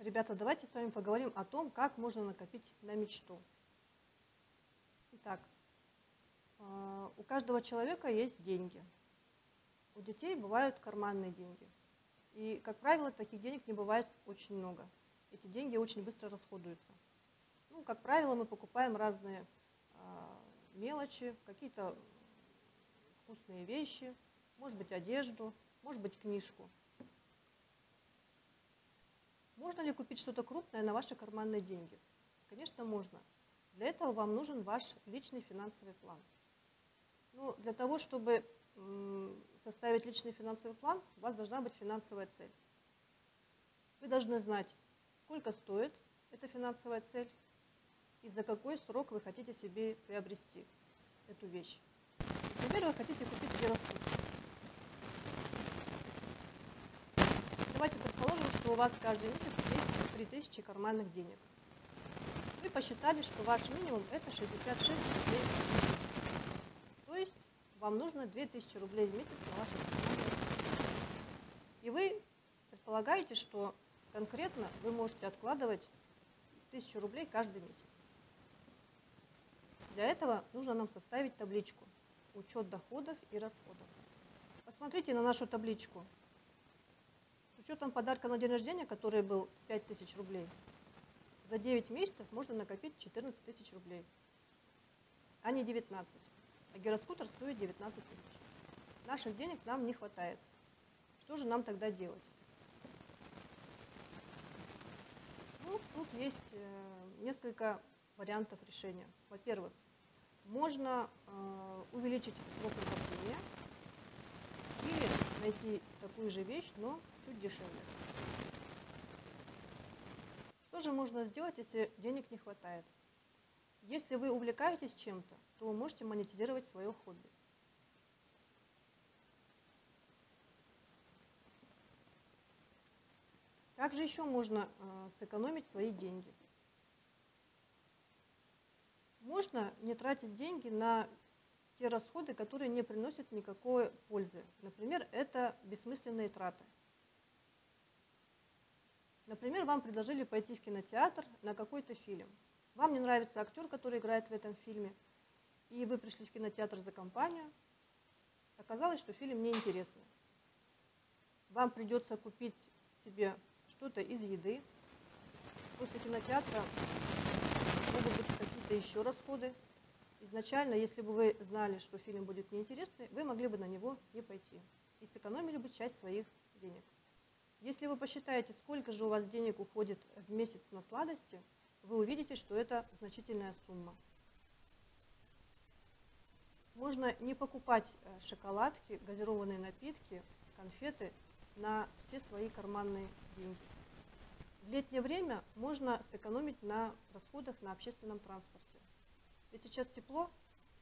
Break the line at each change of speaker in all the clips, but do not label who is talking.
ребята, давайте с вами поговорим о том, как можно накопить на мечту. Итак, у каждого человека есть деньги. У детей бывают карманные деньги. И, как правило, таких денег не бывает очень много. Эти деньги очень быстро расходуются. Ну, как правило, мы покупаем разные мелочи, какие-то вкусные вещи, может быть, одежду, может быть, книжку. Можно ли купить что-то крупное на ваши карманные деньги? Конечно, можно. Для этого вам нужен ваш личный финансовый план. Ну, для того, чтобы составить личный финансовый план, у вас должна быть финансовая цель. Вы должны знать, сколько стоит эта финансовая цель и за какой срок вы хотите себе приобрести эту вещь. Например, вы хотите купить гироскутер. Давайте предположим, что у вас каждый месяц есть 3000 карманных денег. Вы посчитали, что ваш минимум это 66 рублей в месяц. То есть вам нужно 2000 рублей в месяц на ваши карманные деньги. И вы предполагаете, что конкретно вы можете откладывать 1000 рублей каждый месяц. Для этого нужно нам составить табличку «Учет доходов и расходов». Посмотрите на нашу табличку. С учетом подарка на день рождения, который был 5000 рублей, за 9 месяцев можно накопить 14 тысяч рублей, а не 19. А гироскутер стоит 19 тысяч. Наших денег нам не хватает. Что же нам тогда делать? Ну, тут есть несколько вариантов решения. Во-первых, можно увеличить срок накопления или найти такую же вещь, но чуть дешевле. Что же можно сделать, если денег не хватает? Если вы увлекаетесь чем-то, то вы можете монетизировать свое хобби. Как же еще можно сэкономить свои деньги? Можно не тратить деньги на те расходы, которые не приносят никакой пользы. Например, это бессмысленные траты. Например, вам предложили пойти в кинотеатр на какой-то фильм. Вам не нравится актер, который играет в этом фильме, и вы пришли в кинотеатр за компанию. Оказалось, что фильм неинтересный. Вам придется купить себе что-то из еды. После кинотеатра могут быть какие-то еще расходы. Изначально, если бы вы знали, что фильм будет неинтересный, вы могли бы на него не пойти и сэкономили бы часть своих денег. Если вы посчитаете, сколько же у вас денег уходит в месяц на сладости, вы увидите, что это значительная сумма. Можно не покупать шоколадки, газированные напитки, конфеты на все свои карманные деньги. В летнее время можно сэкономить на расходах на общественном транспорте. Ведь сейчас тепло,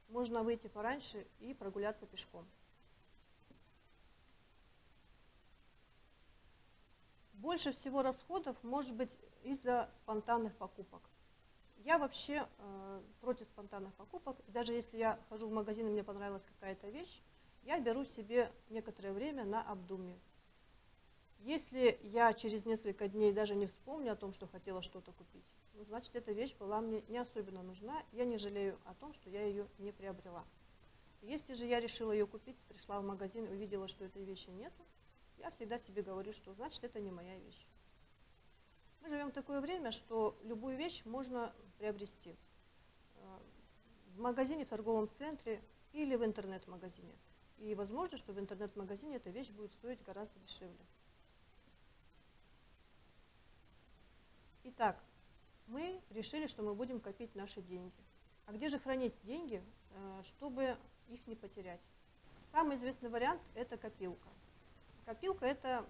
можно выйти пораньше и прогуляться пешком. Больше всего расходов может быть из-за спонтанных покупок. Я вообще против спонтанных покупок. Даже если я хожу в магазин и мне понравилась какая-то вещь, я беру себе некоторое время на обдумье. Если я через несколько дней даже не вспомню о том, что хотела что-то купить, ну, значит, эта вещь была мне не особенно нужна, я не жалею о том, что я ее не приобрела. Если же я решила ее купить, пришла в магазин, увидела, что этой вещи нету, я всегда себе говорю, что значит, это не моя вещь. Мы живем в такое время, что любую вещь можно приобрести в магазине, в торговом центре или в интернет-магазине. И возможно, что в интернет-магазине эта вещь будет стоить гораздо дешевле. Итак, мы решили, что мы будем копить наши деньги. А где же хранить деньги, чтобы их не потерять? Самый известный вариант – это копилка. Копилка – это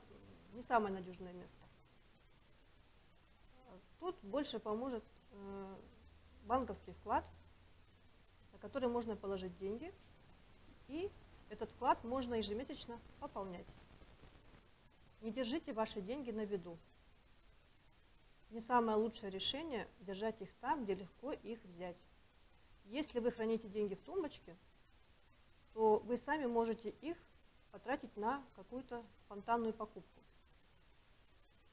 не самое надежное место. Тут больше поможет банковский вклад, на который можно положить деньги, и этот вклад можно ежемесячно пополнять. Не держите ваши деньги на виду. Не самое лучшее решение – держать их там, где легко их взять. Если вы храните деньги в тумбочке, то вы сами можете их потратить на какую-то спонтанную покупку.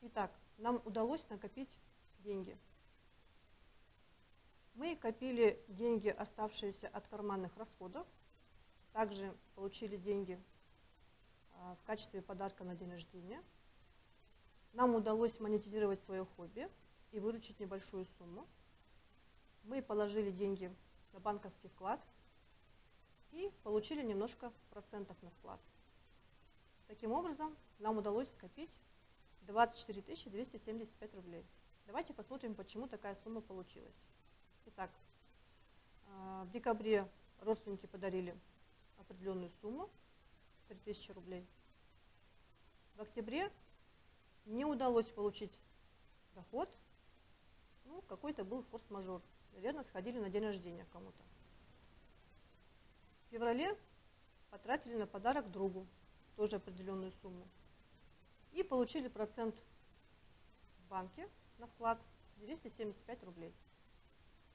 Итак, нам удалось накопить деньги. Мы копили деньги, оставшиеся от карманных расходов, также получили деньги в качестве подарка на день рождения. Нам удалось монетизировать свое хобби и выручить небольшую сумму. Мы положили деньги на банковский вклад и получили немножко процентов на вклад. Таким образом, нам удалось скопить 24 275 рублей. Давайте посмотрим, почему такая сумма получилась. Итак, в декабре родственники подарили определенную сумму, 3000 рублей. В октябре не удалось получить доход, какой-то был форс-мажор. Наверное, сходили на день рождения кому-то. В феврале потратили на подарок другу, тоже определенную сумму. И получили процент в банке на вклад 275 рублей.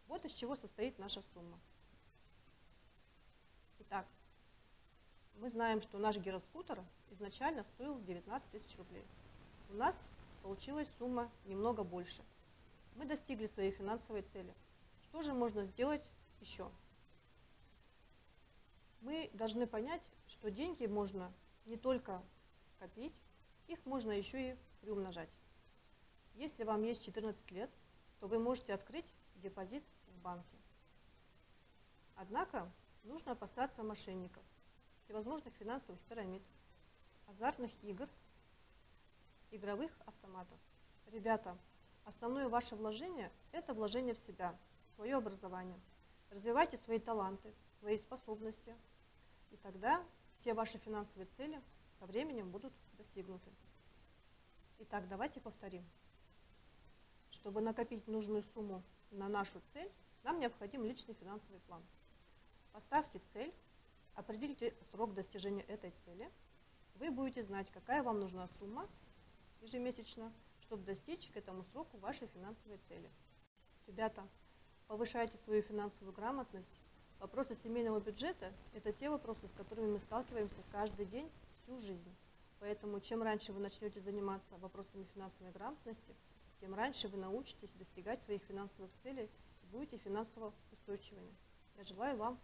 Вот из чего состоит наша сумма. Итак, мы знаем, что наш гироскутер изначально стоил 19 тысяч рублей. У нас получилась сумма немного больше. Мы достигли своей финансовой цели. Что же можно сделать еще? Мы должны понять, что деньги можно не только копить, их можно еще и приумножать. Если вам есть 14 лет, то вы можете открыть депозит в банке. Однако нужно опасаться мошенников, всевозможных финансовых пирамид, азартных игр, игровых автоматов. Ребята, основное ваше вложение – это вложение в себя, в свое образование. Развивайте свои таланты, свои способности, и тогда все ваши финансовые цели со временем будут достигнуты. Итак, давайте повторим. Чтобы накопить нужную сумму на нашу цель, нам необходим личный финансовый план. Поставьте цель, определите срок достижения этой цели. Вы будете знать, какая вам нужна сумма ежемесячно, чтобы достичь к этому сроку вашей финансовой цели. Ребята, повышайте свою финансовую грамотность. Вопросы семейного бюджета – это те вопросы, с которыми мы сталкиваемся каждый день, всю жизнь. Поэтому чем раньше вы начнете заниматься вопросами финансовой грамотности, тем раньше вы научитесь достигать своих финансовых целей и будете финансово устойчивыми. Я желаю вам